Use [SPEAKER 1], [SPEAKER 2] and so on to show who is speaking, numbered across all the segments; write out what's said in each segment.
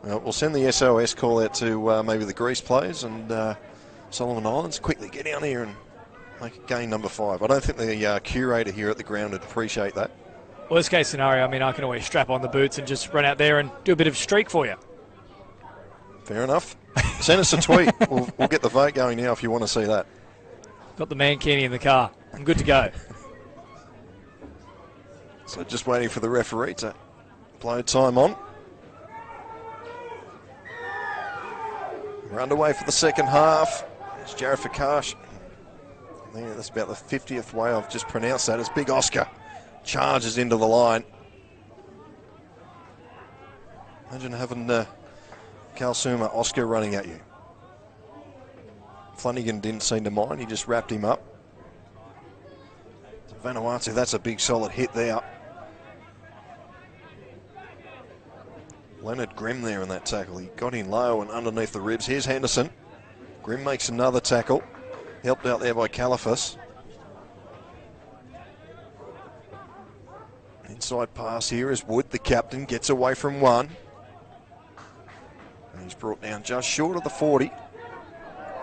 [SPEAKER 1] Well, we'll send the SOS call out to maybe the Greece players and Solomon Islands. Quickly get down here and make it gain number 5. I don't think the curator here at the ground would appreciate that.
[SPEAKER 2] Worst case scenario, I mean, I can always strap on the boots and just run out there and do a bit of streak for you.
[SPEAKER 1] Fair enough. Send us a tweet. We'll get the vote going now if you want to see that.
[SPEAKER 2] Got the mankini in the car. I'm good to go.
[SPEAKER 1] So just waiting for the referee to blow time on. We're underway for the second half. It's Jared Fakash. I think that's about the 50th way I've just pronounced that. As Big Oscar charges into the line. Imagine having Kalsuma Oscar running at you. Flanagan didn't seem to mind. He just wrapped him up. So Vanuatu, that's a big solid hit there. Leonard Grimm there in that tackle. He got in low and underneath the ribs. Here's Henderson. Grimm makes another tackle. Helped out there by Califas. Inside pass here is Wood, the captain, gets away from one. And he's brought down just short of the 40.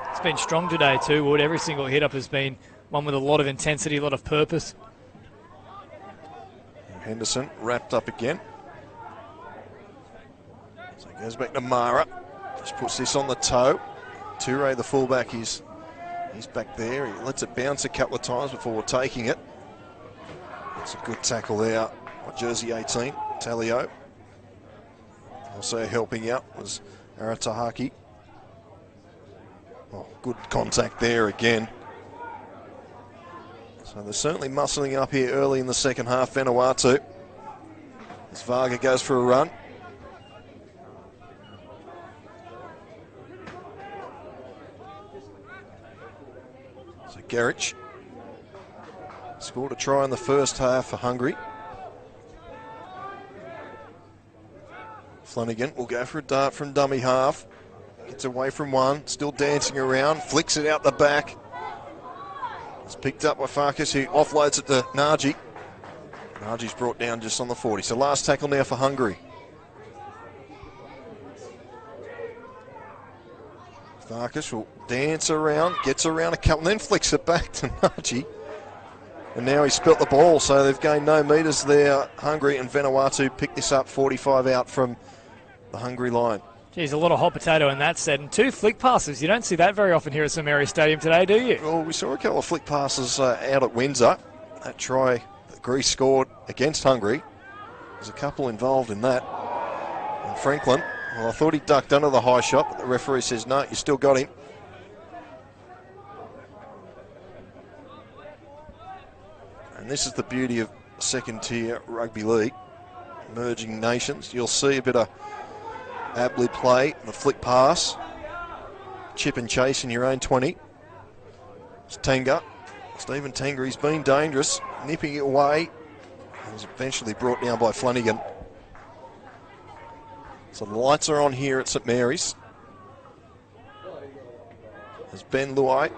[SPEAKER 2] It's been strong today too, Wood. Every single hit up has been one with a lot of intensity, a lot of purpose.
[SPEAKER 1] And Henderson wrapped up again. So he goes back to Mara. Just puts this on the toe. Toure, the fullback, he's back there. He lets it bounce a couple of times before taking it. It's a good tackle there by jersey 18, Talio. Also helping out was Aratahaki. Oh, good contact there again. So they're certainly muscling up here early in the second half, Vanuatu. As Varga goes for a run. So Gerich scored a try in the first half for Hungary. Flanagan will go for a dart from dummy half. Gets away from one, still dancing around, flicks it out the back. It's picked up by Farkas, who offloads it to Nagy. Nagy's brought down just on the 40. So last tackle now for Hungary. Farkas will dance around, gets around a couple, and then flicks it back to Nagy. And now he's spilt the ball, so they've gained no metres there. Hungary and Vanuatu pick this up 45 out from the Hungary line.
[SPEAKER 2] Geez, a lot of hot potato in that set, and 2 flick passes. You don't see that very often here at St Mary's Stadium today, do you?
[SPEAKER 1] Well, we saw a couple of flick passes out at Windsor. That try that Greece scored against Hungary. There's a couple involved in that. And Franklin, well, I thought he ducked under the high shot, but the referee says, no, you still got him. And this is the beauty of second-tier rugby league. Merging nations. You'll see a bit of ab-lib play, the flick pass, chip and chase in your own 20. It's Tenga. Stephen Tenga, he's been dangerous, nipping it away. He was eventually brought down by Flanagan. So the lights are on here at St Mary's. As Ben Luai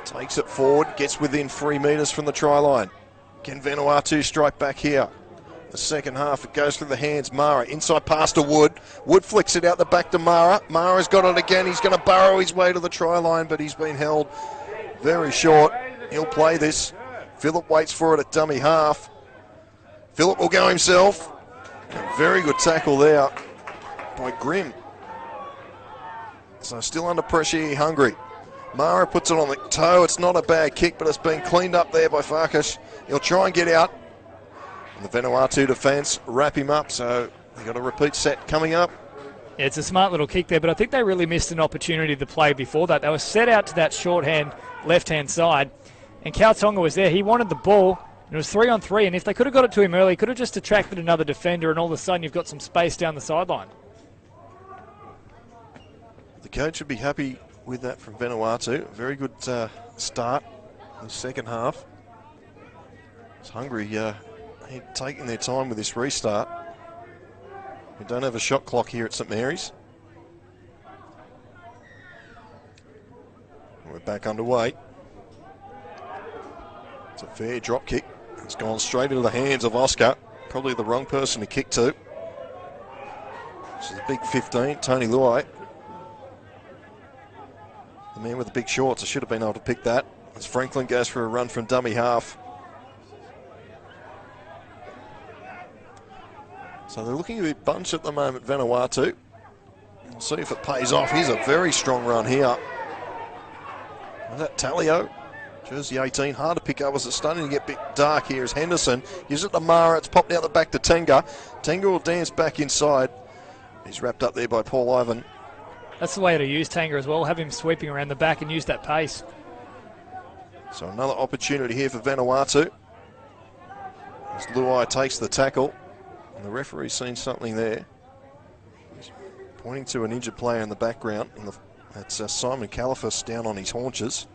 [SPEAKER 1] takes it forward, gets within 3 metres from the try line. Can Vanuatu strike back here? The second half, it goes through the hands. Mara, inside pass to Wood. Wood flicks it out the back to Mara. Mara's got it again. He's going to burrow his way to the try line, but he's been held very short. He'll play this. Phillip waits for it at dummy half. Phillip will go himself. A very good tackle there by Grimm. So still under pressure here, Hungary. Mara puts it on the toe. It's not a bad kick, but it's been cleaned up there by Farkas. He'll try and get out. And the Vanuatu defence wrap him up, so they've got a repeat set coming up.
[SPEAKER 2] Yeah, it's a smart little kick there, but I think they really missed an opportunity to play before that. They were set out to that shorthand, left-hand side, and Cal Tonga was there. He wanted the ball, and it was 3-on-3, and if they could have got it to him early, he could have just attracted another defender, and all of a sudden you've got some space down the sideline.
[SPEAKER 1] The coach would be happy with that from Vanuatu. Very good start in the second half. It's Hungary taking their time with this restart. We don't have a shot clock here at St Mary's. We're back underway. It's a fair drop kick. It's gone straight into the hands of Oscar. Probably the wrong person to kick to. So the big 15, Tony Luai. The man with the big shorts. I should have been able to pick that. As Franklin goes for a run from dummy half. So they're looking a bit bunched at the moment, Vanuatu. We'll see if it pays off. Here's a very strong run here. And that Talio, jersey 18, hard to pick up as it's starting to get a bit dark here as Henderson gives it to Mara. It's popped out the back to Tenga. Tenga will dance back inside. He's wrapped up there by Paul Ivan.
[SPEAKER 2] That's the way to use Tenga as well. Have him sweeping around the back and use that pace.
[SPEAKER 1] So another opportunity here for Vanuatu. As Luai takes the tackle. And the referee's seen something there. He's pointing to an injured player in the background. That's Simon Califas down on his haunches.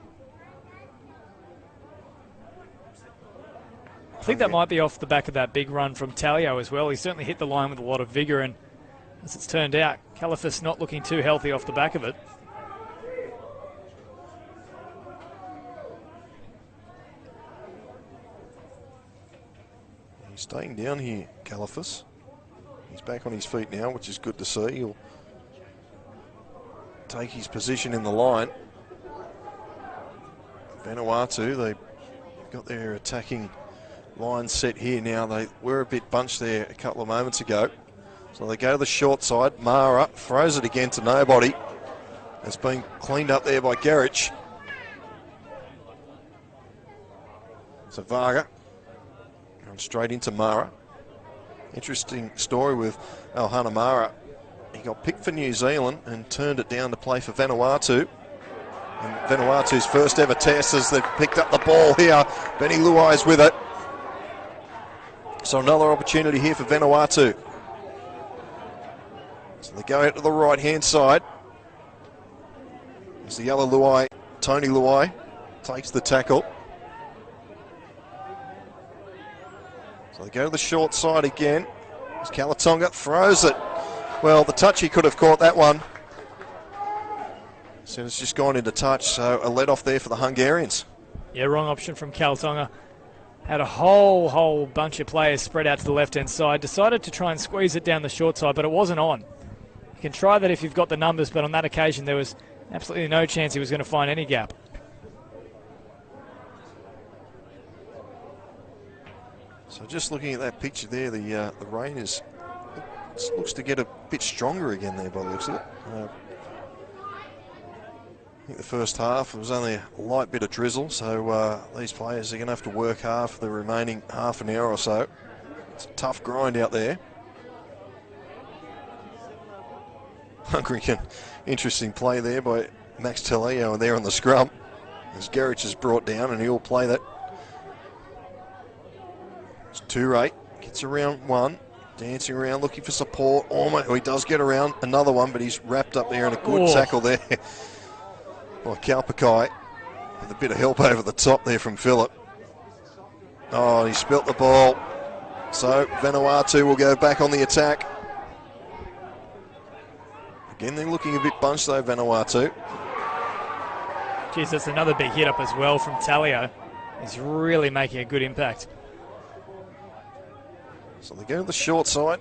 [SPEAKER 2] I think that might be off the back of that big run from Talio as well. He certainly hit the line with a lot of vigour, and as it's turned out, Califas not looking too healthy off the back of it.
[SPEAKER 1] He's staying down here, Califas. He's back on his feet now, which is good to see. He'll take his position in the line. Vanuatu, they've got their attacking line set here now. They were a bit bunched there a couple of moments ago. So they go to the short side. Mara throws it again to nobody. It's been cleaned up there by Gerich. So Varga going straight into Mara. Interesting story with Alhana Mara. He got picked for New Zealand and turned it down to play for Vanuatu. And Vanuatu's first ever test as they've picked up the ball here. Benny Luai's with it. So another opportunity here for Vanuatu. So they go out to the right-hand side. As the yellow Luai, Tony Luai, takes the tackle. So they go to the short side again. As Kalatonga throws it. Well, the touchy could have caught that one. So it's just gone into touch, so a let off there for the Hungarians.
[SPEAKER 2] Yeah, wrong option from Kalatonga. Had a whole bunch of players spread out to the left-hand side. Decided to try and squeeze it down the short side, but it wasn't on. You can try that if you've got the numbers, but on that occasion there was absolutely no chance he was going to find any gap.
[SPEAKER 1] So just looking at that picture there, the rain looks to get a bit stronger again there by the looks of it. I think the first half it was only a light bit of drizzle, so these players are going to have to work hard for the remaining half an hour or so. It's a tough grind out there. Hungary, interesting play there by Max Taleo there on the scrum. As Gerich is brought down and he'll play that. It's 2-8, gets around one, dancing around looking for support. Almost, he does get around another one, but he's wrapped up there in a good tackle there. By Kalpakai, with a bit of help over the top there from Phillip. Oh, he spilt the ball. So Vanuatu will go back on the attack. Again, they're looking a bit bunched though, Vanuatu.
[SPEAKER 2] Geez, that's another big hit up as well from Talio. He's really making a good impact.
[SPEAKER 1] So they go to the short side.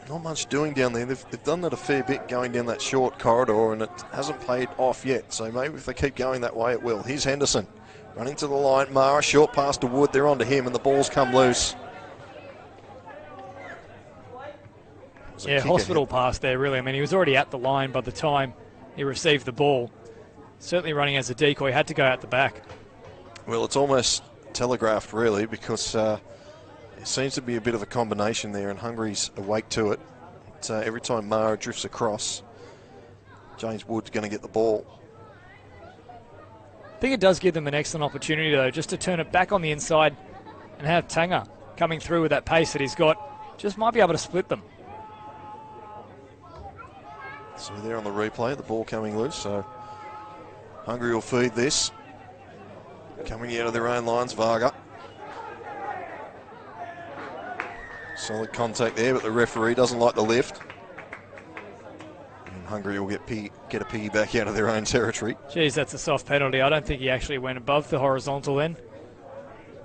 [SPEAKER 1] Not much doing down there. They've done that a fair bit going down that short corridor, and it hasn't paid off yet. So maybe if they keep going that way, it will. Here's Henderson running to the line. Mara, short pass to Wood. They're onto him, and the ball's come loose.
[SPEAKER 2] Yeah, hospital pass there, really. I mean, he was already at the line by the time he received the ball. Certainly running as a decoy, had to go out the back.
[SPEAKER 1] Well, it's almost telegraphed, really, because it seems to be a bit of a combination there, and Hungary's awake to it. But, every time Mara drifts across, James Wood's going to get the ball.
[SPEAKER 2] I think it does give them an excellent opportunity, though, just to turn it back on the inside and have Tanga coming through with that pace that he's got. Just might be able to split them.
[SPEAKER 1] So there on the replay, the ball coming loose. So Hungary will feed this. Coming out of their own lines, Varga. Solid contact there, but the referee doesn't like the lift. And Hungary will get a piggyback out of their own territory.
[SPEAKER 2] Geez, that's a soft penalty. I don't think he actually went above the horizontal then.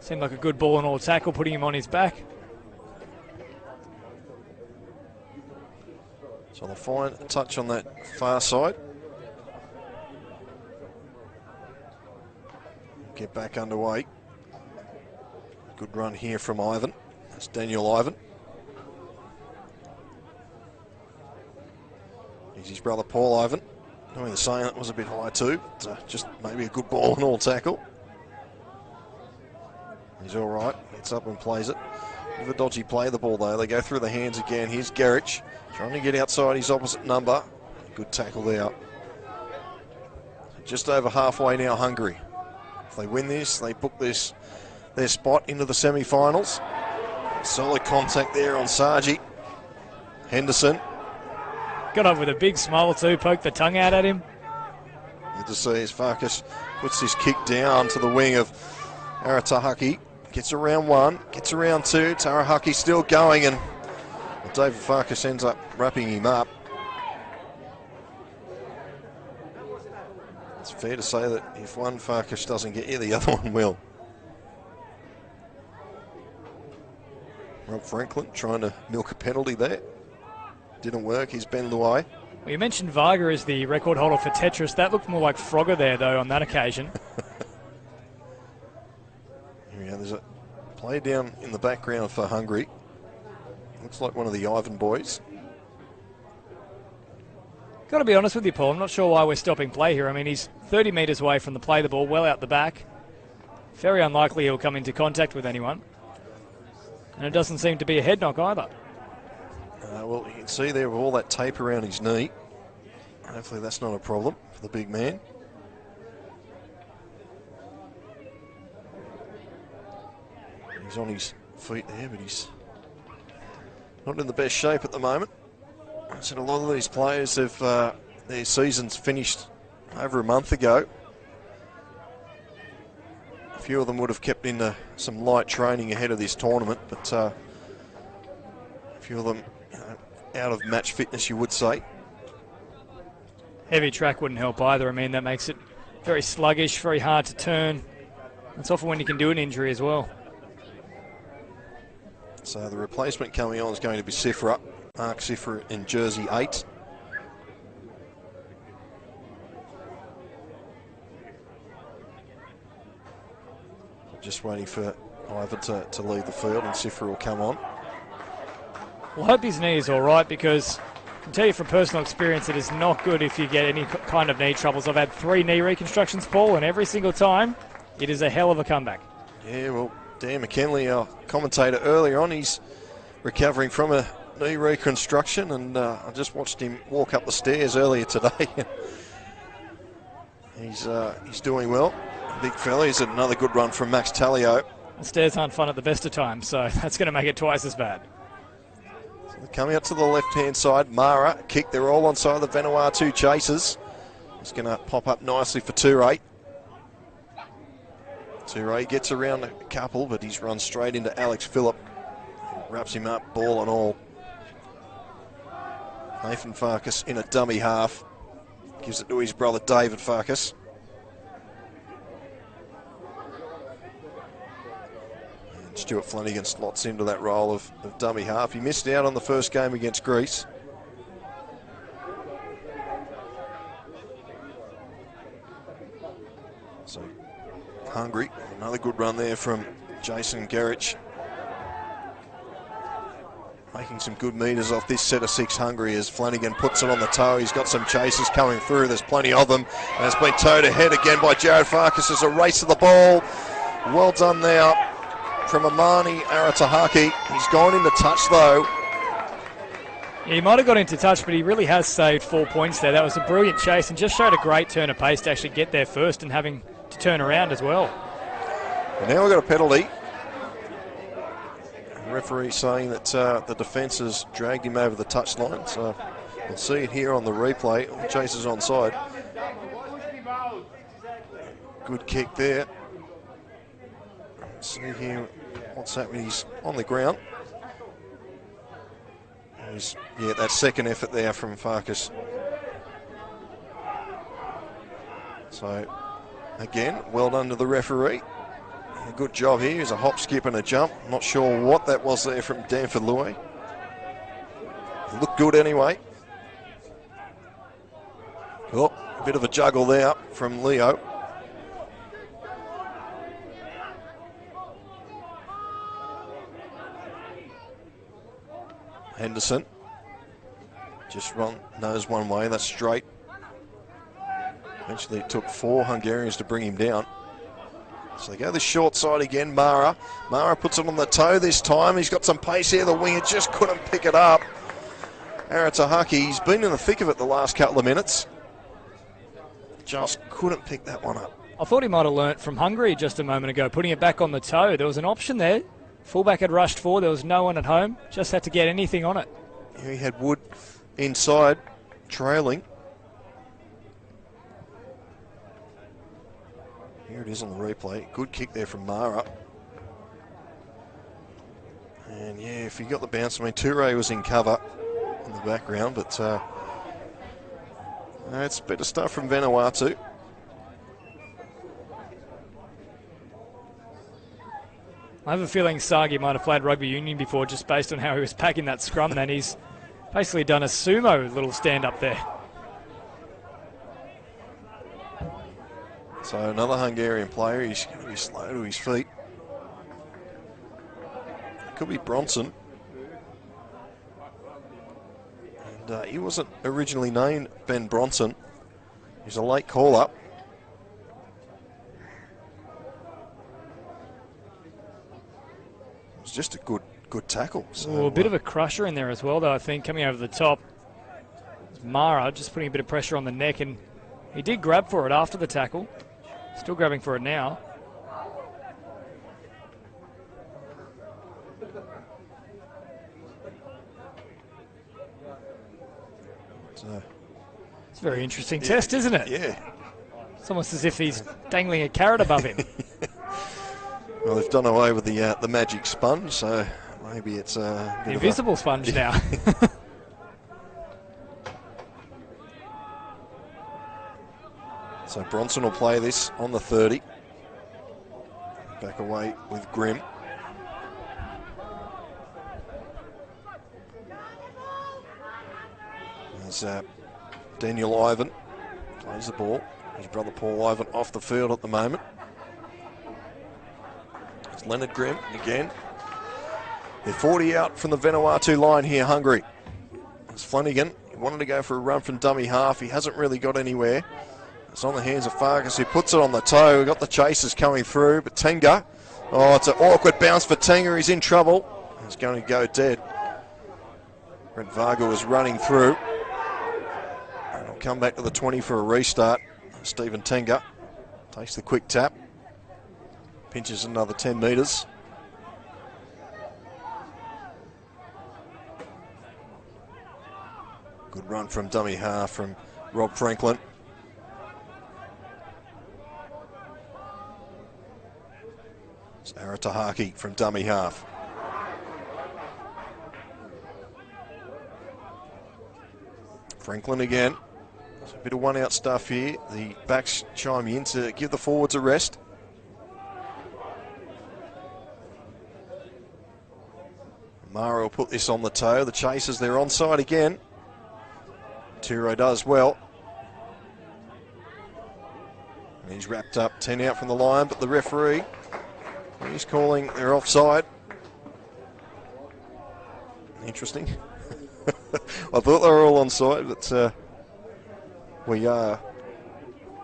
[SPEAKER 2] Seemed like a good ball and all tackle, putting him on his back.
[SPEAKER 1] So they'll find a touch on that far side. Get back underway. Good run here from Ivan. That's Daniel Ivan. He's his brother Paul Ivan. Doing the same, that was a bit high too. Just maybe a good ball and all tackle. He's all right. Gets up and plays it. Bit of a dodgy play the ball though. They go through the hands again. Here's Gerich trying to get outside his opposite number. Good tackle there. Just over halfway now, Hungary. If they win this, they book their spot into the semi-finals. Solid contact there on Sargi. Henderson.
[SPEAKER 2] Got up with a big smile too, poked the tongue out at him.
[SPEAKER 1] Good to see as Farkas puts his kick down to the wing of Aratahaki. Gets around one, gets around two. Tarahaki still going, and David Farkas ends up wrapping him up. It's fair to say that if one Farkas doesn't get you, the other one will. Rob Franklin trying to milk a penalty there. Didn't work. He's Ben Luai.
[SPEAKER 2] Well, you mentioned Varga as the record holder for Tetris. That looked more like Frogger there, though, on that occasion.
[SPEAKER 1] Here we go. There's a play down in the background for Hungary. Looks like one of the Ivan boys.
[SPEAKER 2] Got to be honest with you, Paul. I'm not sure why we're stopping play here. I mean, he's 30 metres away from the play the ball, well out the back. Very unlikely he'll come into contact with anyone. And it doesn't seem to be a head knock either.
[SPEAKER 1] Well, you can see there with all that tape around his knee. Hopefully that's not a problem for the big man. He's on his feet there, but he's not in the best shape at the moment. I said a lot of these players have their seasons finished over a month ago. A few of them would have kept in some light training ahead of this tournament, but a few of them out of match fitness, you would say.
[SPEAKER 2] Heavy track wouldn't help either. I mean, that makes it very sluggish, very hard to turn. That's often when you can do an injury as well.
[SPEAKER 1] So the replacement coming on is going to be Sifra, Mark Sifra in jersey 8. Just waiting for Ivan to leave the field, and Sifra will come on.
[SPEAKER 2] Well, I hope his knee is all right, because I can tell you from personal experience it is not good if you get any kind of knee troubles. I've had 3 knee reconstructions, Paul, and every single time it is a hell of a comeback.
[SPEAKER 1] Yeah, well, Dan McKinley, our commentator earlier on, he's recovering from a knee reconstruction, and I just watched him walk up the stairs earlier today. He's doing well. Big fella. He's had another good run from Max Talio.
[SPEAKER 2] The stairs aren't fun at the best of times, so that's going to make it twice as bad.
[SPEAKER 1] Coming up to the left-hand side, Mara, kick. They're all on side of the Vanuatu chasers. It's going to pop up nicely for Toure. Toure gets around a couple, but he's run straight into Alex Phillip. Wraps him up, ball and all. Nathan Farkas in a dummy half. Gives it to his brother David Farkas. Stuart Flanagan slots into that role of dummy half. He missed out on the first game against Greece. So, Hungary, another good run there from Jason Gerich. Making some good metres off this set of 6 Hungary as Flanagan puts it on the toe. He's got some chasers coming through. There's plenty of them. And it's been towed ahead again by Jared Farkas. There's a race to the ball. Well done there from Amani Aratahaki. He's gone into touch though.
[SPEAKER 2] Yeah, he might have got into touch, but he really has saved 4 points there. That was a brilliant chase and just showed a great turn of pace to actually get there first and having to turn around as well.
[SPEAKER 1] And now we've got a penalty. The referee saying that the defence has dragged him over the touchline, so we'll see it here on the replay. Chase is onside. Good kick there. See here what's happening. He's on the ground. Yeah, that second effort there from Farkas. So, again, well done to the referee. A good job here. He's a hop, skip and a jump. Not sure what that was there from Danford Louis. Looked good anyway. Oh, a bit of a juggle there from Leo. Henderson just knows one way, that's straight. Eventually it took 4 Hungarians to bring him down. So they go the short side again, Mara. Mara puts it on the toe this time. He's got some pace here. The winger just couldn't pick it up. Aratahaki, he's been in the thick of it the last couple of minutes. Just couldn't pick that one up.
[SPEAKER 2] I thought he might have learnt from Hungary just a moment ago, putting it back on the toe. There was an option there. Fullback had rushed forward. There was no one at home. Just had to get anything on it.
[SPEAKER 1] He had Wood inside, trailing. Here it is on the replay. Good kick there from Mara. And yeah, if he got the bounce, I mean, Toure was in cover in the background, but it's better stuff from Vanuatu.
[SPEAKER 2] I have a feeling Sagi might have played rugby union before just based on how he was packing that scrum. Then he's basically done a sumo little stand up there.
[SPEAKER 1] So another Hungarian player, he's going to be slow to his feet. Could be Bronson. And he wasn't originally named Ben Bronson. He's a late call-up. It was just a good tackle. So,
[SPEAKER 2] a bit of a crusher in there as well, though, I think, coming over the top. Mara just putting a bit of pressure on the neck, and he did grab for it after the tackle. Still grabbing for it now. It's a very interesting test, isn't it?
[SPEAKER 1] Yeah.
[SPEAKER 2] It's almost as if he's dangling a carrot above him.
[SPEAKER 1] Well, they've done away with the magic sponge, so maybe it's
[SPEAKER 2] the invisible sponge now.
[SPEAKER 1] So Bronson will play this on the 30. Back away with Grimm. There's Daniel Ivan plays the ball. His brother Paul Ivan off the field at the moment. It's Leonard Grimm again. They're 40 out from the Vanuatu line here, Hungary. It's Flanagan. He wanted to go for a run from dummy half. He hasn't really got anywhere. It's on the hands of Farkas, who puts it on the toe. We've got the chasers coming through, but Tenga. Oh, it's an awkward bounce for Tenga. He's in trouble. He's going to go dead. Brent Varga was running through. And he'll come back to the 20 for a restart. Stephen Tenga takes the quick tap. Pinches another 10 metres. Good run from dummy half from Rob Franklin. It's Aratahaki from dummy half. Franklin again. There's a bit of one-out stuff here. The backs chime in to give the forwards a rest. Mara will put this on the toe. The chasers, they're onside again. Toure does well. And he's wrapped up, 10 out from the line, but the referee, he's calling they're offside. Interesting. I thought they were all onside, but we are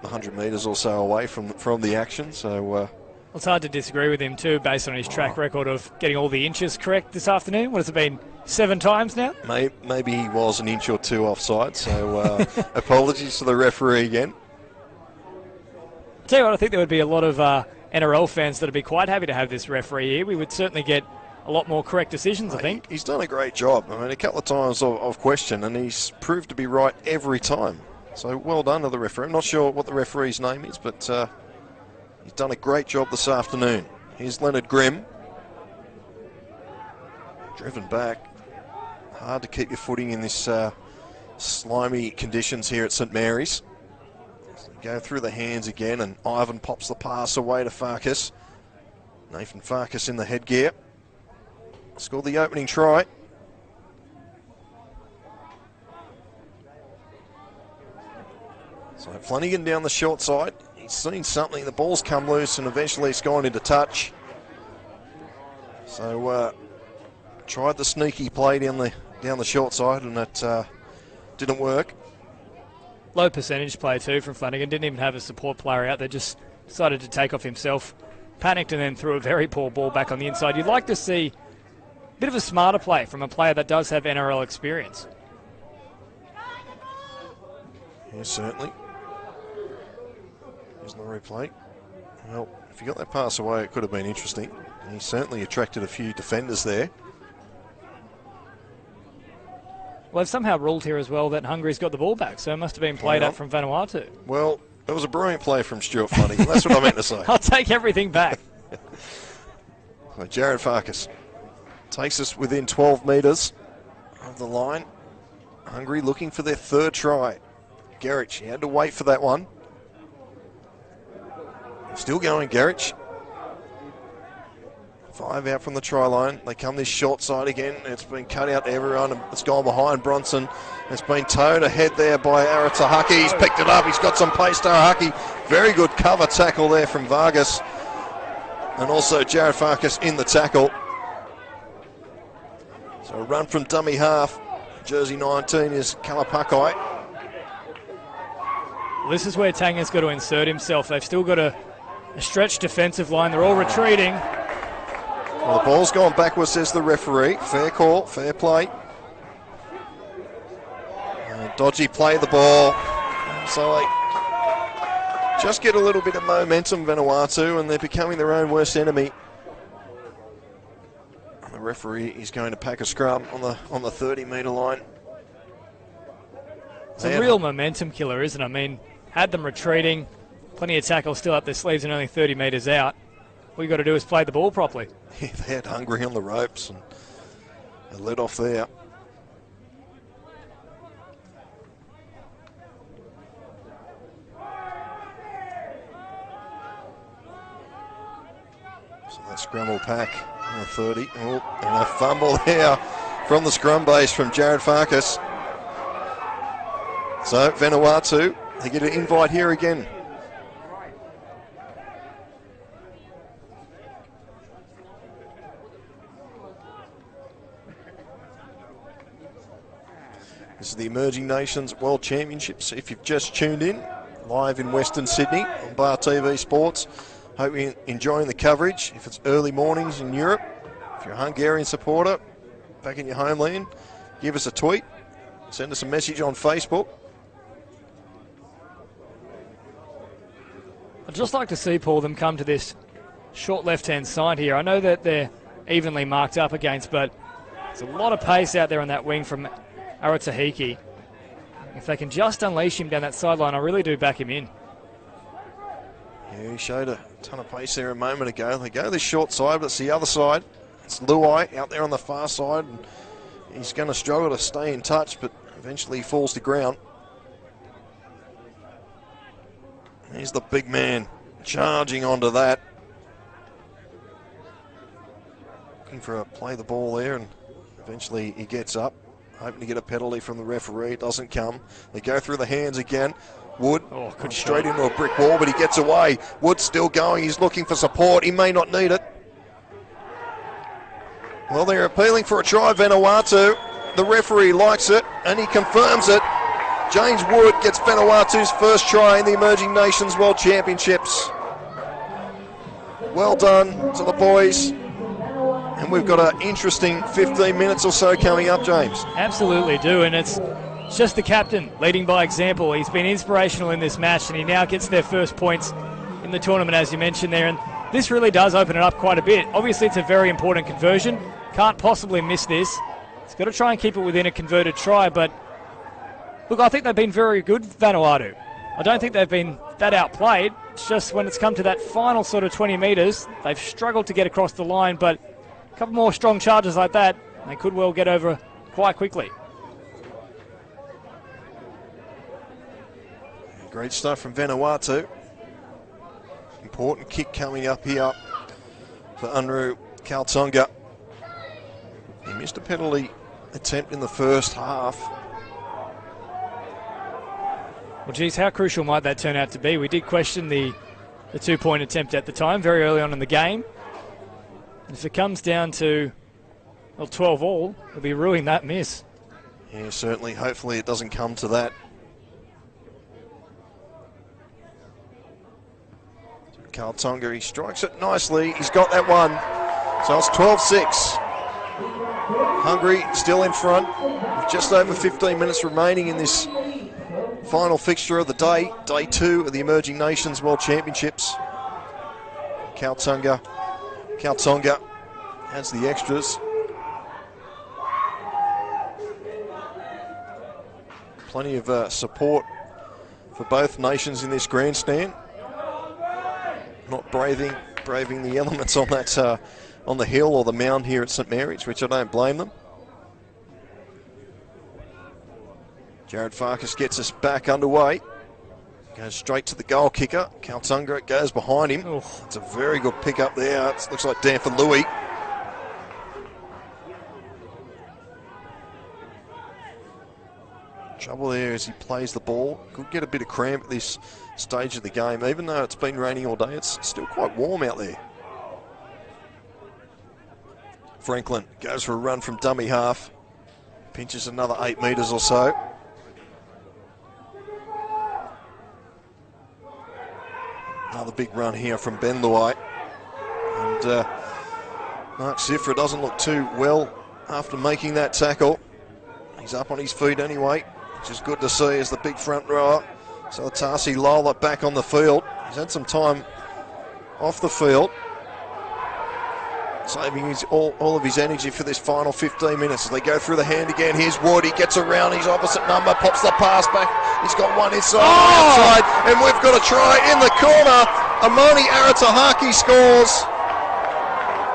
[SPEAKER 1] 100 metres or so away from the action, so...
[SPEAKER 2] Well, it's hard to disagree with him too, based on his track record of getting all the inches correct this afternoon. What has it been, 7 times now?
[SPEAKER 1] Maybe he was an inch or two offside, so apologies to the referee again.
[SPEAKER 2] I'll tell you what, I think there would be a lot of NRL fans that would be quite happy to have this referee here. We would certainly get a lot more correct decisions, I think.
[SPEAKER 1] He's done a great job. I mean, a couple of times I've questioned, and he's proved to be right every time. So well done to the referee. I'm not sure what the referee's name is, but he's done a great job this afternoon. Here's Leonard Grimm. Driven back. Hard to keep your footing in this slimy conditions here at St Mary's. Go through the hands again, and Ivan pops the pass away to Farkas. Nathan Farkas in the headgear. Scored the opening try. So Flanagan down the short side. He's seen something. The ball's come loose and eventually it's gone into touch. So tried the sneaky play down the short side and it didn't work.
[SPEAKER 2] Low percentage play too from Flanagan. Didn't even have a support player out there. Just decided to take off himself. Panicked and then threw a very poor ball back on the inside. You'd like to see a bit of a smarter play from a player that does have NRL experience.
[SPEAKER 1] Yeah, certainly. Here's the replay. Well, if you got that pass away, it could have been interesting. He certainly attracted a few defenders there.
[SPEAKER 2] Well, they've somehow ruled here as well that Hungary's got the ball back, so it must have been played up from Vanuatu.
[SPEAKER 1] Well, it was a brilliant play from Stuart Flanagan. That's what I meant to say.
[SPEAKER 2] I'll take everything back.
[SPEAKER 1] So Jared Farkas takes us within 12 metres of the line. Hungary looking for their third try. Gerich, he had to wait for that one. Still going, Gerich. 5 out from the try line. They come this short side again. It's been cut out to everyone. And it's gone behind Bronson. It's been towed ahead there by Aratahaki. He's picked it up. He's got some pace, Tahaki. Very good cover tackle there from Vargas. And also Jared Farkas in the tackle. So a run from dummy half. Jersey 19 is Kalapakai.
[SPEAKER 2] Well, this is where Tanga's got to insert himself. They've still got a stretched defensive line. They're all retreating.
[SPEAKER 1] Well, the ball's gone backwards, says the referee. Fair call, fair play. Dodgy play the ball. So they just get a little bit of momentum, Vanuatu, and they're becoming their own worst enemy. The referee is going to pack a scrum on the 30-metre line.
[SPEAKER 2] It's a real momentum killer, isn't it? I mean, had them retreating, plenty of tackles still up their sleeves and only 30 metres out. All you've got to do is play the ball properly.
[SPEAKER 1] Yeah, they had Hungary on the ropes and they let off there. So that scramble pack on the 30. Oh, and a fumble there from the scrum base from Jared Farkas. So Vanuatu, they get an invite here again. This is the Emerging Nations World Championships. If you've just tuned in, live in Western Sydney on Bar TV Sports. Hope you're enjoying the coverage. If it's early mornings in Europe, if you're a Hungarian supporter back in your homeland, give us a tweet, send us a message on Facebook.
[SPEAKER 2] I'd just like to see, Paul, them come to this short left-hand side here. I know that they're evenly marked up against, but there's a lot of pace out there on that wing from Aratahiki. If they can just unleash him down that sideline, I really do back him in.
[SPEAKER 1] Yeah, he showed a ton of pace there a moment ago. They go this short side, but it's the other side. It's Luai out there on the far side. And he's going to struggle to stay in touch, but eventually he falls to ground. Here's the big man charging onto that. Looking for a play the ball there, and eventually he gets up. Hoping to get a penalty from the referee. It doesn't come. They go through the hands again. Wood straight into a brick wall, but he gets away. Wood's still going. He's looking for support. He may not need it. Well, they're appealing for a try, Vanuatu. The referee likes it, and he confirms it. James Wood gets Vanuatu's first try in the Emerging Nations World Championships. Well done to the boys. And we've got an interesting 15 minutes or so coming up, James.
[SPEAKER 2] Absolutely do, and it's just the captain leading by example. He's been inspirational in this match, and he now gets their first points in the tournament, as you mentioned there. And this really does open it up quite a bit. Obviously, it's a very important conversion. Can't possibly miss this. He's got to try and keep it within a converted try, but look, I think they've been very good, Vanuatu. I don't think they've been that outplayed. It's just when it's come to that final sort of 20 metres, they've struggled to get across the line, but a couple more strong charges like that, they could well get over quite quickly.
[SPEAKER 1] Great stuff from Vanuatu. Important kick coming up here for Unruh Kaltonga. He missed a penalty attempt in the first half.
[SPEAKER 2] Well, geez, how crucial might that turn out to be? We did question the 2-point attempt at the time, very early on in the game. If it comes down to, well, 12 all, it'll be ruining that miss.
[SPEAKER 1] Yeah, certainly. Hopefully it doesn't come to that. Carl Tonga, he strikes it nicely. He's got that one. So it's 12-6. Hungary still in front with just over 15 minutes remaining in this final fixture of the day, day 2 of the Emerging Nations World Championships. Carl Tonga has the extras. Plenty of support for both nations in this grandstand. Not braving the elements on that on the hill or the mound here at St Mary's, which I don't blame them. Jared Farkas gets us back underway. Goes straight to the goal kicker. Kaltunga goes behind him.
[SPEAKER 2] Oof.
[SPEAKER 1] It's a very good pick up there. It looks like Dan for Louis. Trouble there as he plays the ball. Could get a bit of cramp at this stage of the game. Even though it's been raining all day, it's still quite warm out there. Franklin goes for a run from dummy half. Pinches another 8 metres or so. Another big run here from Ben Luai. And Mark Sifra doesn't look too well after making that tackle. He's up on his feet anyway, which is good to see as the big front rower. So Tarsi Lola back on the field. He's had some time off the field, saving all of his energy for this final 15 minutes as they go through the hand again. Here's Wood, he gets around his opposite number, pops the pass back. He's got one inside, outside, and we've got a try in the corner. Amoni Aratahaki scores.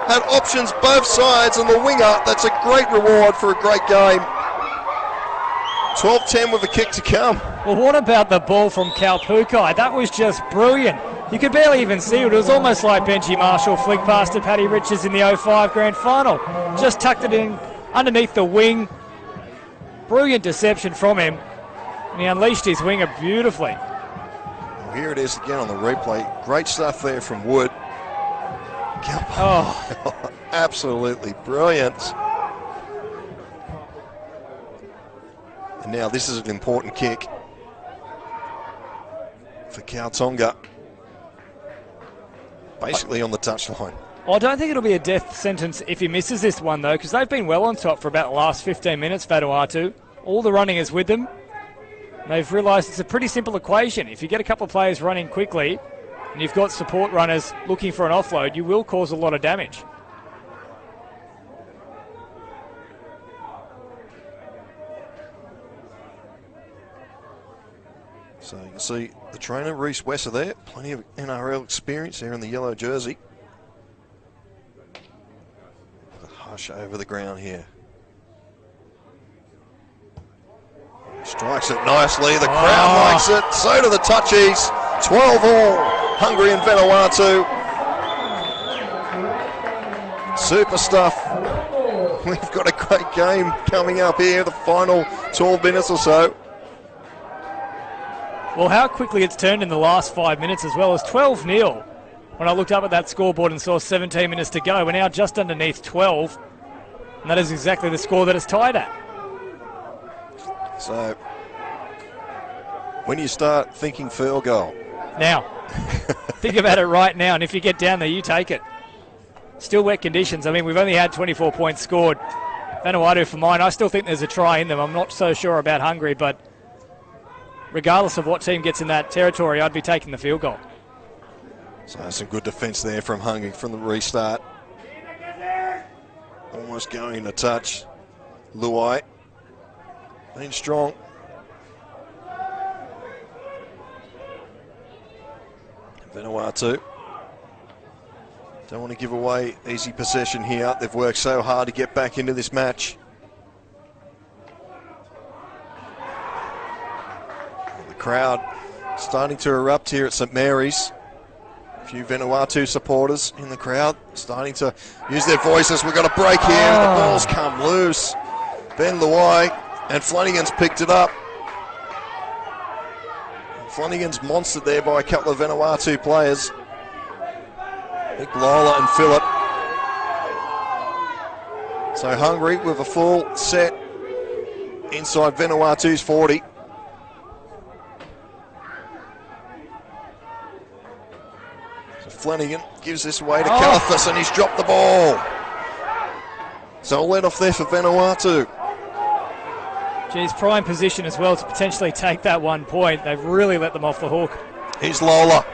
[SPEAKER 1] Had options both sides, and the winger, that's a great reward for a great game. 12-10 with a kick to come.
[SPEAKER 2] Well, what about the ball from Kalpukai? That was just brilliant. You could barely even see it. It was almost like Benji Marshall flick past to Paddy Richards in the 05 Grand Final. Just tucked it in underneath the wing. Brilliant deception from him. And he unleashed his winger beautifully.
[SPEAKER 1] Well, here it is again on the replay. Great stuff there from Wood.
[SPEAKER 2] Oh.
[SPEAKER 1] Absolutely brilliant. And now this is an important kick for Kaltonga. Basically on the touchline.
[SPEAKER 2] I don't think it'll be a death sentence if he misses this one, though, because they've been well on top for about the last 15 minutes, Vanuatu. All the running is with them. They've realised it's a pretty simple equation. If you get a couple of players running quickly and you've got support runners looking for an offload, you will cause a lot of damage.
[SPEAKER 1] So you can see the trainer, Reece Wesser there. Plenty of NRL experience there in the yellow jersey. The hush over the ground here. Strikes it nicely. The crowd likes it. So do the touchies. 12 all. Hungary and Vanuatu. Super stuff. We've got a great game coming up here. The final 12 minutes or so.
[SPEAKER 2] Well, how quickly it's turned in the last 5 minutes as well as 12-0. When I looked up at that scoreboard and saw 17 minutes to go, we're now just underneath 12. And that is exactly the score that it's tied at.
[SPEAKER 1] So, when you start thinking field goal?
[SPEAKER 2] Now. Think about it right now, and if you get down there, you take it. Still wet conditions. I mean, we've only had 24 points scored. Vanuatu for mine. I still think there's a try in them. I'm not so sure about Hungary, but regardless of what team gets in that territory, I'd be taking the field goal.
[SPEAKER 1] So some good defence there from Hungary from the restart. Almost going into touch. Luai been strong. Vanuatu don't want to give away easy possession here. They've worked so hard to get back into this match. The crowd starting to erupt here at St Mary's. A few Vanuatu supporters in the crowd starting to use their voices. We've got a break here. The ball's come loose. Ben Luai and Flanagan's picked it up. Flanagan's monstered there by a couple of Vanuatu players. Big Lola and Phillip. So Hungry with a full set inside Vanuatu's 40. So Flanagan gives this away to Caliphas, and he's dropped the ball. So a let off there for Vanuatu.
[SPEAKER 2] Geez, prime position as well to potentially take that 1 point. They've really let them off the hook.
[SPEAKER 1] Here's Lola.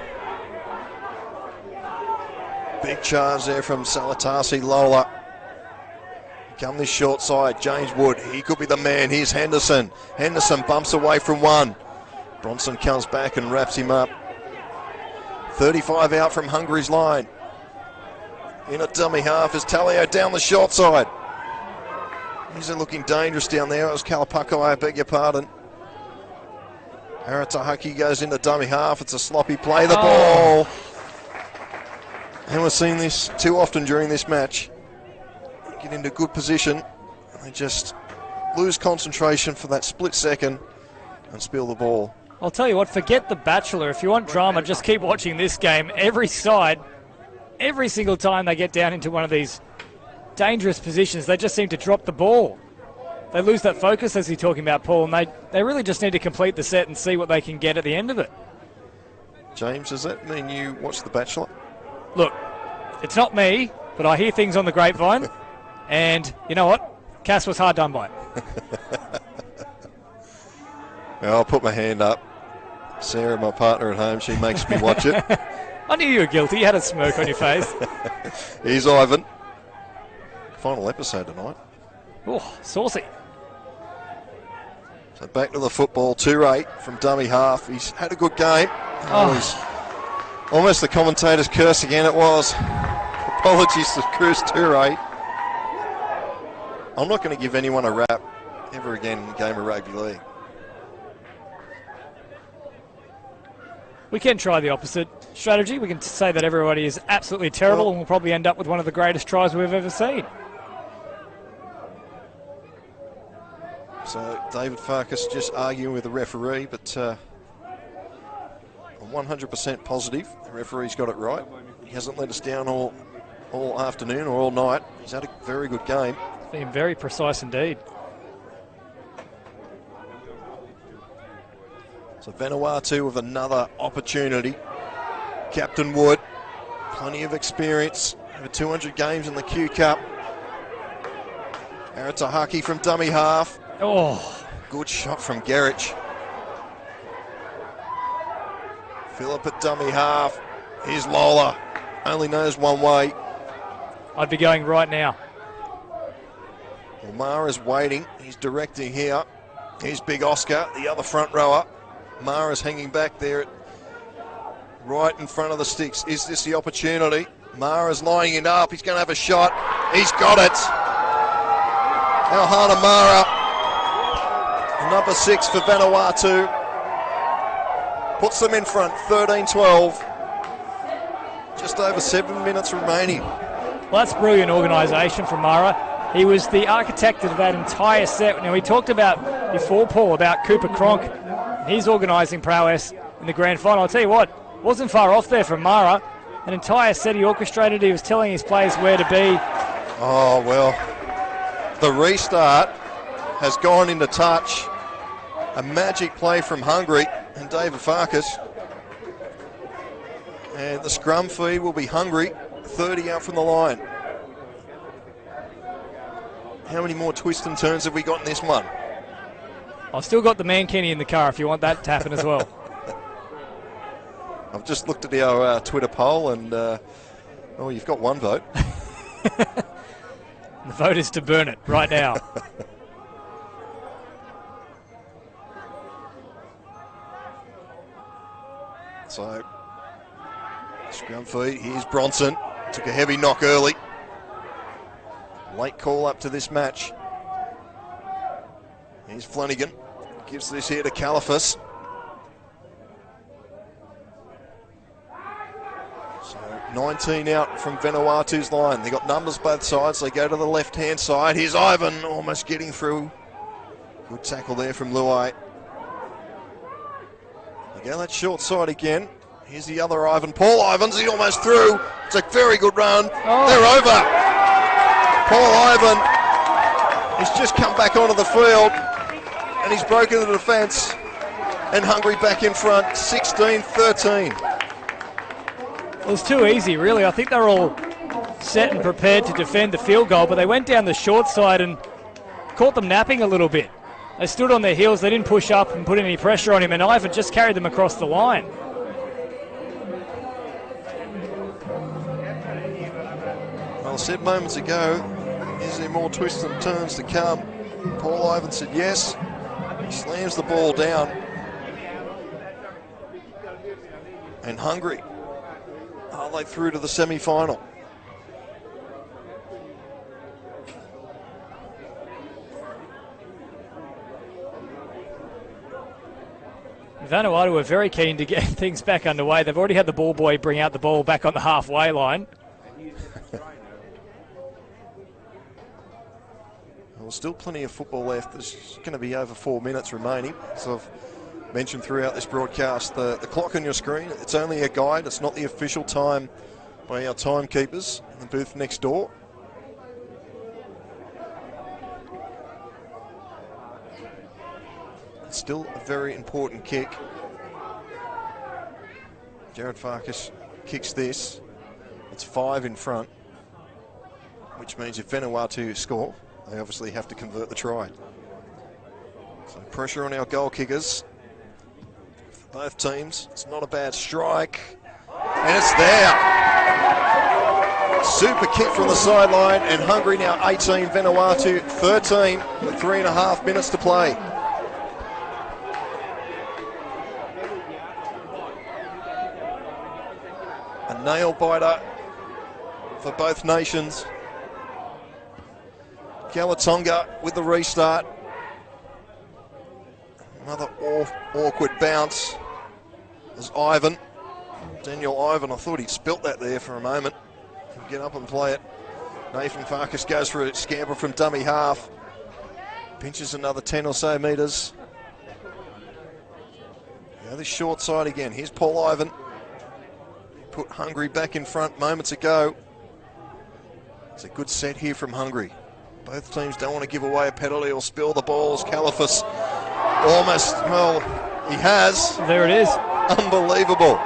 [SPEAKER 1] Big charge there from Salatasi. Lola. Come this short side. James Wood. He could be the man. Here's Henderson. Henderson bumps away from one. Bronson comes back and wraps him up. 35 out from Hungary's line. In a dummy half is Talio down the short side. He's looking dangerous down there. It was Kalapakai, I beg your pardon. Aratahaki goes into dummy half. It's a sloppy play. The ball. And we've seen this too often during this match. Get into good position. They just lose concentration for that split second and spill the ball.
[SPEAKER 2] I'll tell you what, forget The Bachelor. If you want drama, just keep watching this game. Every side, every single time they get down into one of these dangerous positions, they just seem to drop the ball. They lose that focus, as you're talking about, Paul, and they really just need to complete the set and see what they can get at the end of it.
[SPEAKER 1] James, does that mean you watch The Bachelor?
[SPEAKER 2] Look, it's not me, but I hear things on the grapevine, and you know what? Cass was hard done by.
[SPEAKER 1] Well, I'll put my hand up. Sarah, my partner at home, she makes me watch it.
[SPEAKER 2] I knew you were guilty. You had a smirk on your face.
[SPEAKER 1] Here's Ivan. Final episode tonight.
[SPEAKER 2] Oh, saucy.
[SPEAKER 1] So back to the football, 2-8 from dummy half. He's had a good game. He's almost the commentator's curse again, it was. Apologies to Cruz, 2-8. I'm not going to give anyone a rap ever again in a game of rugby league.
[SPEAKER 2] We can try the opposite strategy. We can say that everybody is absolutely terrible, and we'll probably end up with one of the greatest tries we've ever seen.
[SPEAKER 1] So David Farkas just arguing with the referee, but I'm 100% positive the referee's got it right. He hasn't let us down all afternoon or all night. He's had a very good game.
[SPEAKER 2] It's been very precise indeed.
[SPEAKER 1] So Vanuatu with another opportunity. Captain Wood, plenty of experience, over 200 games in the Q Cup. Aratahaki from dummy half.
[SPEAKER 2] Oh,
[SPEAKER 1] good shot from Gerich. Phillip at dummy half. Here's Lola. Only knows one way.
[SPEAKER 2] I'd be going right now.
[SPEAKER 1] Well, Mara's waiting. He's directing here. Here's Big Oscar, the other front rower. Mara's hanging back there right in front of the sticks. Is this the opportunity? Mara's lining it up. He's going to have a shot. He's got it. Alhana Mara, number 6 for Vanuatu. Puts them in front, 13-12. Just over 7 minutes remaining.
[SPEAKER 2] Well, that's brilliant organisation from Mara. He was the architect of that entire set. Now, we talked about before, Paul, about Cooper Cronk. His organising prowess in the grand final. I'll tell you what, wasn't far off there from Mara. An entire set he orchestrated. He was telling his players where to be.
[SPEAKER 1] Oh, well, the restart has gone into touch. A magic play from Hungary and David Farkas. And the scrum feed will be Hungary, 30 out from the line. How many more twists and turns have we got in this one?
[SPEAKER 2] I've still got the Mankini in the car if you want that to happen as well.
[SPEAKER 1] I've just looked at our Twitter poll and, you've got one vote.
[SPEAKER 2] The vote is to burn it right now.
[SPEAKER 1] So, scrum feed, here's Bronson. Took a heavy knock early. Late call up to this match. Here's Flanagan. Gives this here to Caliphas. So 19 out from Vanuatu's line. They got numbers both sides. They go to the left-hand side. Here's Ivan almost getting through. Good tackle there from Luai. Again, that short side again. Here's the other Ivan. Paul Ivans, he almost through. It's a very good run. Oh. They're over. Paul Ivan, he's just come back onto the field and he's broken the defence. And Hungary back in front, 16-13.
[SPEAKER 2] It was too easy, really. I think they're all set and prepared to defend the field goal, but they went down the short side and caught them napping a little bit. They stood on their heels, they didn't push up and put any pressure on him, and Ivan just carried them across the line.
[SPEAKER 1] Well, I said moments ago, is there more twists and turns to come? Paul Ivan said yes. He slams the ball down. And Hungary, are they through to the semi-final?
[SPEAKER 2] Vanuatu are very keen to get things back underway. They've already had the ball boy bring out the ball back on the halfway line.
[SPEAKER 1] Well, still plenty of football left. There's going to be over 4 minutes remaining. So I've mentioned throughout this broadcast, the clock on your screen, it's only a guide. It's not the official time by our timekeepers in the booth next door. It's still a very important kick. Jared Farkas kicks this. It's 5 in front, which means if Vanuatu score, they obviously have to convert the try. So pressure on our goal kickers. For both teams, it's not a bad strike. And it's there. Super kick from the sideline, and Hungary now 18, Vanuatu 13, with 3.5 minutes to play. A nail biter for both nations. Kalatonga with the restart. Another awkward bounce. There's Ivan. Daniel Ivan, I thought he'd spilt that there for a moment. He'll get up and play it. Nathan Farkas goes for a scamper from dummy half. Pinches another 10 or so metres. Now this short side again. Here's Paul Ivan. Put Hungary back in front moments ago. It's a good set here from Hungary. Both teams don't want to give away a penalty or spill the balls. Kalifas almost, well, he has.
[SPEAKER 2] There it is.
[SPEAKER 1] Unbelievable.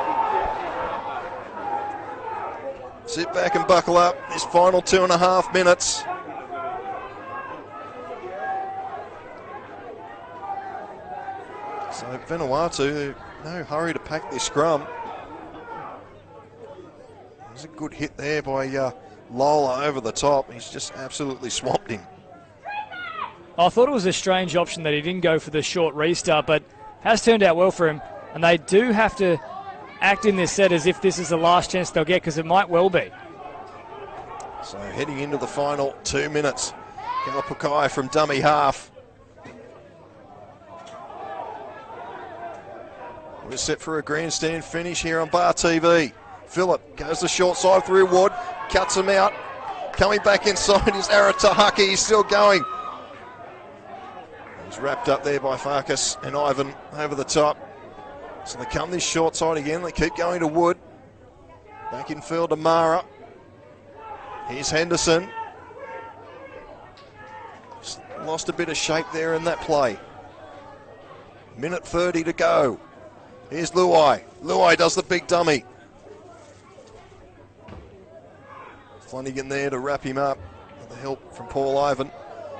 [SPEAKER 1] Sit back and buckle up. This final 2.5 minutes. So Vanuatu, no hurry to pack this scrum. There's a good hit there by Lola over the top. He's just absolutely swamped him.
[SPEAKER 2] I thought it was a strange option that he didn't go for the short restart, but has turned out well for him. And they do have to act in this set as if this is the last chance they'll get, because it might well be.
[SPEAKER 1] So heading into the final 2 minutes. Kalapukai from dummy half. We're set for a grandstand finish here on Bar TV. Phillip goes the short side through Wood, cuts him out. Coming back inside is Aratahaki, he's still going. He's wrapped up there by Farkas and Ivan over the top. So they come this short side again, they keep going to Wood. Back in field to Mara. Here's Henderson. Just lost a bit of shape there in that play. Minute 30 to go. Here's Luai. Luai does the big dummy. Flanagan there to wrap him up with the help from Paul Ivan.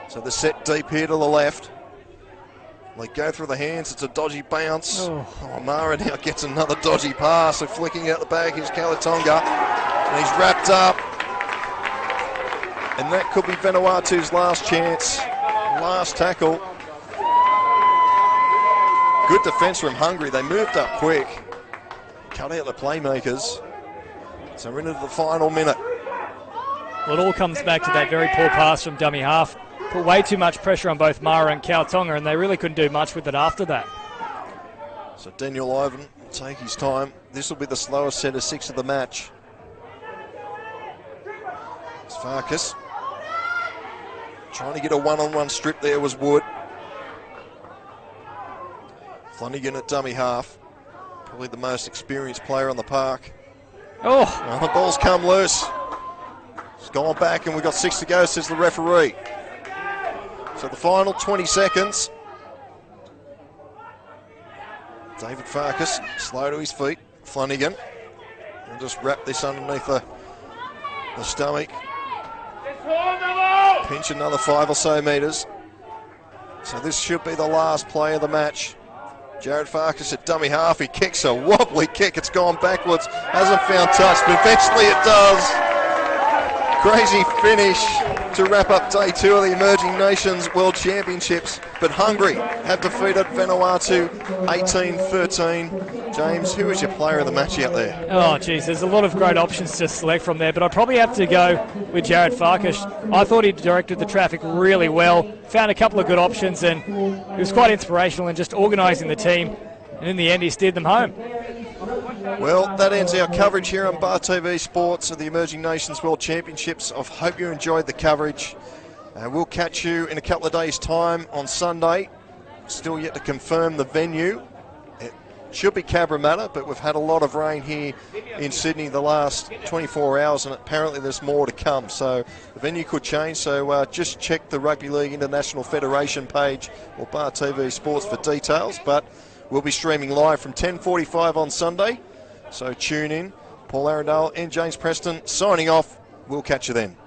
[SPEAKER 1] So the set deep here to the left. They go through the hands, it's a dodgy bounce. Oh, Mara now gets another dodgy pass. So flicking out the back, here's Kalatonga. And he's wrapped up. And that could be Vanuatu's last chance. Last tackle. Good defence from Hungary. They moved up quick. Cut out the playmakers. So we're into the final minute.
[SPEAKER 2] Well, it all comes back to that very poor pass from dummy half. Put way too much pressure on both Mara and Kalatonga, and they really couldn't do much with it after that.
[SPEAKER 1] So Daniel Ivan will take his time. This will be the slowest set of 6 of the match. It's Farkas. Trying to get a one-on-one strip there was Wood. Flanagan at dummy half. Probably the most experienced player on the park.
[SPEAKER 2] Oh,
[SPEAKER 1] The ball's come loose. It's gone back and we've got 6 to go, says the referee. So the final 20 seconds. David Farkas, slow to his feet. Flanagan will just wrap this underneath the stomach. Pinch another 5 or so metres. So this should be the last play of the match. Jared Farkas at dummy half. He kicks a wobbly kick. It's gone backwards. Hasn't found touch, but eventually it does. Crazy finish to wrap up day 2 of the Emerging Nations World Championships. But Hungary have defeated Vanuatu 18-13. James, who is your player of the match out there?
[SPEAKER 2] Oh, geez, there's a lot of great options to select from there, but I'd probably have to go with Jared Farkas. I thought he directed the traffic really well, found a couple of good options, and he was quite inspirational in just organising the team. And in the end, he steered them home.
[SPEAKER 1] Well, that ends our coverage here on Bar TV Sports of the Emerging Nations World Championships. I hope you enjoyed the coverage. We'll catch you in a couple of days' time on Sunday. Still yet to confirm the venue. It should be Cabramatta, but we've had a lot of rain here in Sydney the last 24 hours, and apparently there's more to come. So the venue could change. So just check the Rugby League International Federation page or Bar TV Sports for details. But we'll be streaming live from 10:45 on Sunday. So tune in. Paul Arundel and James Preston signing off. We'll catch you then.